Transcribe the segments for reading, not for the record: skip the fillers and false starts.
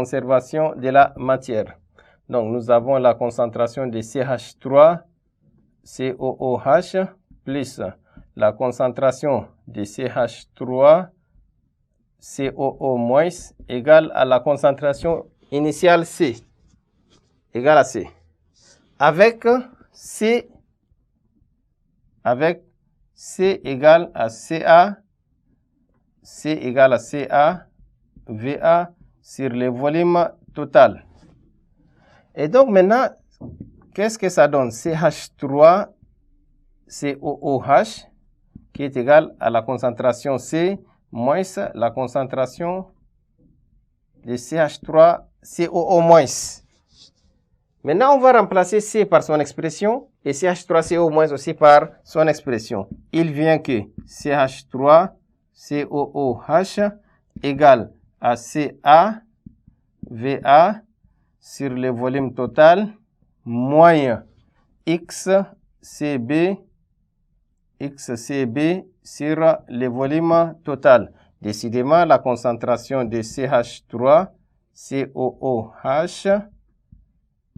conservation de la matière. Donc, nous avons la concentration de CH3, COOH, plus la concentration de CH3, COO- égale à la concentration initiale C, égale à C. Avec C égale à CA, C égale à CA, VA sur le volume total. Et donc maintenant, qu'est-ce que ça donne? CH3, COOH, qui est égal à la concentration C moins la concentration de CH3, COO-. Maintenant, on va remplacer C par son expression et CH3CO- aussi par son expression. Il vient que CH3COOH égale à CA VA sur le volume total moins XCB sur le volume total. Décidément, la concentration de CH3COOH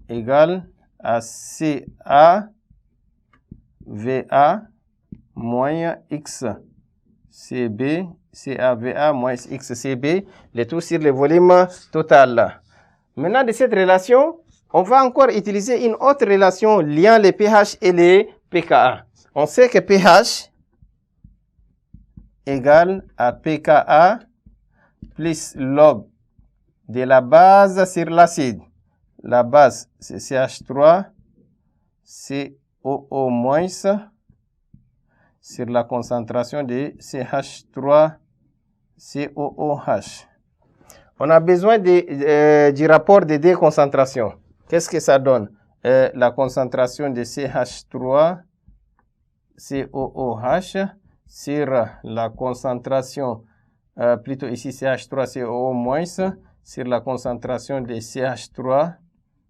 égale à CA VA moins XCB, CAVA moins XCB, le tout sur le volume total. Maintenant, de cette relation, on va encore utiliser une autre relation liant les pH et les pKa. On sait que pH égale à pKa plus log de la base sur l'acide. La base, c'est CH3, COO- sur la concentration de CH3, COOH. On a besoin du rapport des deux concentrations. Qu'est-ce que ça donne? La concentration de CH3, COOH sur la concentration, plutôt ici CH3COO- sur la concentration de CH3,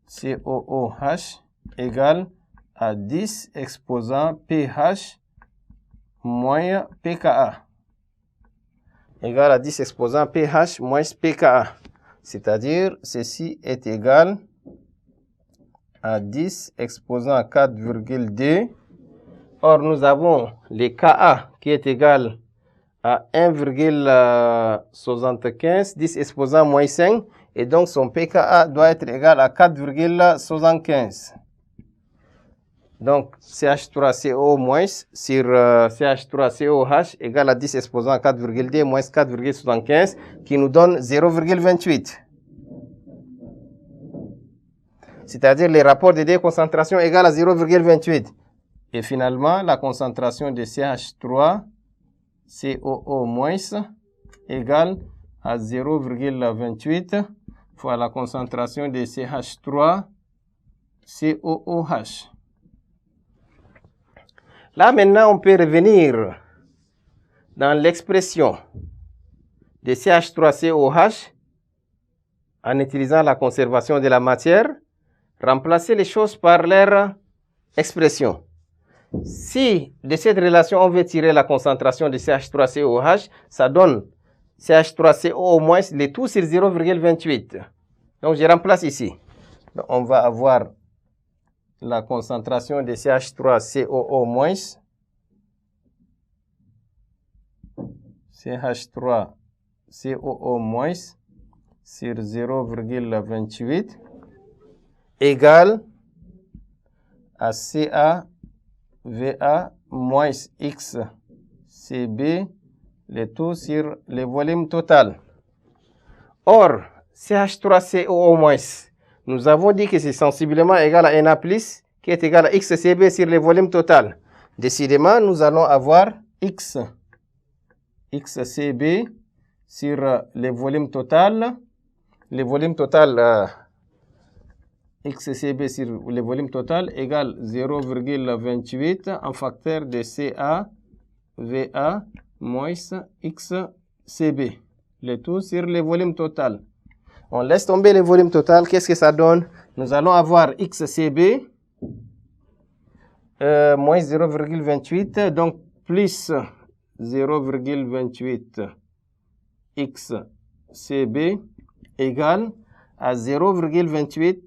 COOH égale à 10 exposant pH moins pKa. Égale à 10 exposant pH moins pKa. C'est-à-dire, ceci est égal à 10 exposant 4,2. Or, nous avons le Ka qui est égal à 1,75, 10 exposant moins 5. Et donc, son pKa doit être égal à 4,75. Donc, CH3CO- sur CH3COH égale à 10 exposant 4,2 moins 4,75 qui nous donne 0,28. C'est-à-dire le rapport des deux concentrations égale à 0,28. Et finalement, la concentration de CH3COO- égale à 0,28 fois la concentration de CH3COOH. Là, maintenant, on peut revenir dans l'expression de CH3COH en utilisant la conservation de la matière, remplacer les choses par leur expression. Si de cette relation, on veut tirer la concentration de CH3COH, ça donne CH3CO- le tout sur 0,28. Donc, je remplace ici. Donc, on va avoir la concentration de CH3COO-, CH3COO- sur 0,28 égale à CaVa moins XCB, le tout sur le volume total. Or, CH3COO-, nous avons dit que c'est sensiblement égal à Na+, qui est égal à XCB sur le volume total. Décidément, nous allons avoir XCB sur le volume total. Le volume total, XCB sur le volume total égale 0,28 en facteur de CaVa moins XCB. Le tout sur le volume total. On laisse tomber le volume total. Qu'est-ce que ça donne? Nous allons avoir XCB moins 0,28, donc plus 0,28 XCB égale à 0,28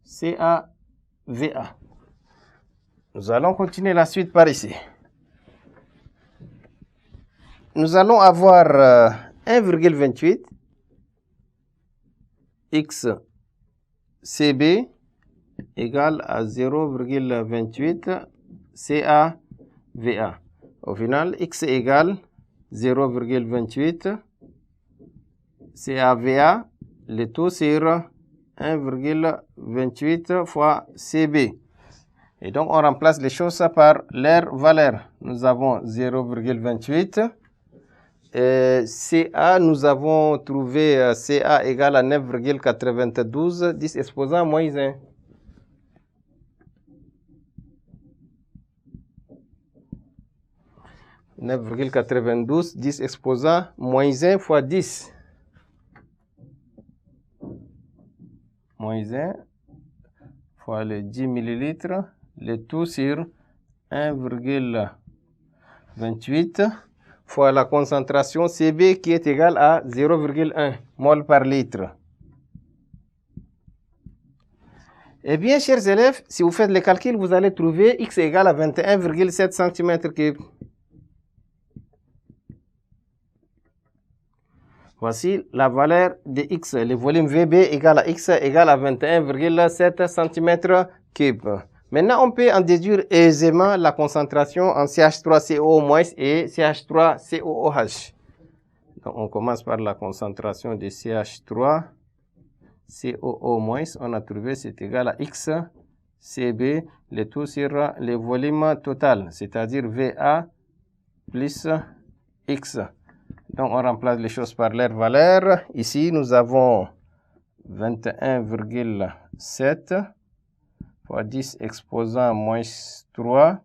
CaVa. Nous allons continuer la suite par ici. Nous allons avoir 1,28 XCB égale à 0,28 CaVa. Au final, X égale 0,28 CaVa, le tout sur 1,28 fois CB. Et donc, on remplace les choses par leur valeur. Nous avons 0,28. CA, nous avons trouvé CA égale à 9,92, 10 exposant moins 1. « 9,92, 10 exposant moins 1 fois 10. Moins 1 fois les 10 millilitres, le tout sur 1,28 fois la concentration CB qui est égale à 0,1 mol par litre. Eh bien, chers élèves, si vous faites les calculs, vous allez trouver X égale à 21,7 cm3. Voici la valeur de X. Le volume VB égale à X égale à 21,7 cm3. Maintenant, on peut en déduire aisément la concentration en CH3COO- et CH3COOH. Donc, on commence par la concentration de CH3COO-. On a trouvé c'est égal à X CB, le tout sur le volume total, c'est-à-dire VA plus X. Donc, on remplace les choses par leur valeur. Ici, nous avons 21,7 fois 10 exposant moins 3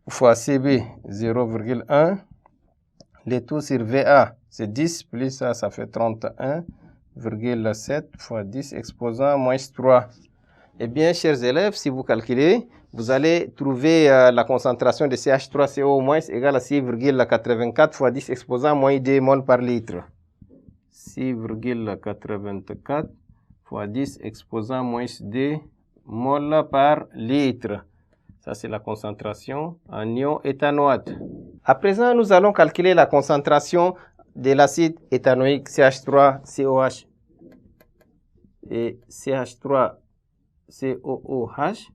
fois CB 0,1. Le tout sur VA, c'est 10 plus ça, ça fait 31,7 fois 10 exposant moins 3. Eh bien, chers élèves, si vous calculez, vous allez trouver la concentration de CH3CO- égale à 6,84 fois 10 exposant moins 2 mol par litre. 6,84 fois 10 exposant moins 2 mol par litre. Ça, c'est la concentration en ion éthanoate. À présent, nous allons calculer la concentration de l'acide éthanoïque CH3COH et CH3COOH.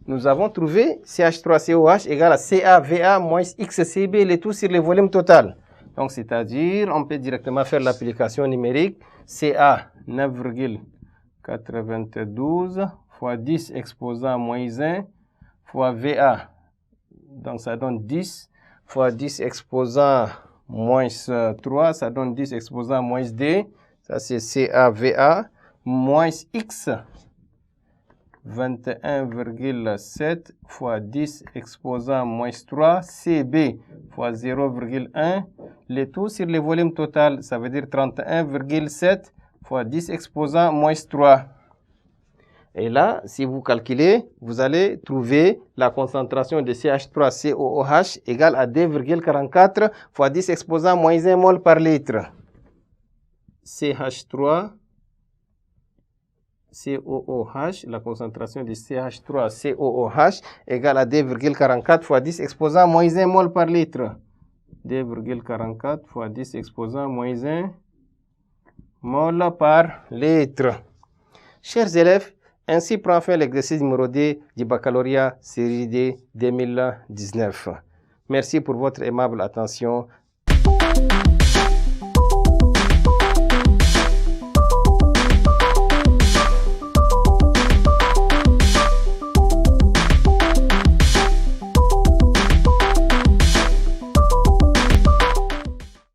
Nous avons trouvé CH3COH égale à CaVa moins XCB, le tout sur le volume total. Donc, c'est-à-dire, on peut directement faire l'application numérique. Ca 9,92 fois 10 exposant moins 1 fois VA. Donc, ça donne 10 fois 10 exposant moins 3. Ça donne 10 exposant moins 2. Ça, c'est CaVa moins X. 21,7 fois 10 exposant moins 3, CB fois 0,1, le tout sur le volume total, ça veut dire 31,7 fois 10 exposant moins 3. Et là, si vous calculez, vous allez trouver la concentration de CH3COOH égale à 2,44 fois 10 exposant moins 1 mol par litre. CH3COOH, la concentration de CH3COOH égale à 2,44 fois 10 exposant moins 1 mol par litre. 2,44 fois 10 exposant moins 1 mol par litre. Chers élèves, ainsi prend fin l'exercice numéro 2 du baccalauréat série D 2019. Merci pour votre aimable attention.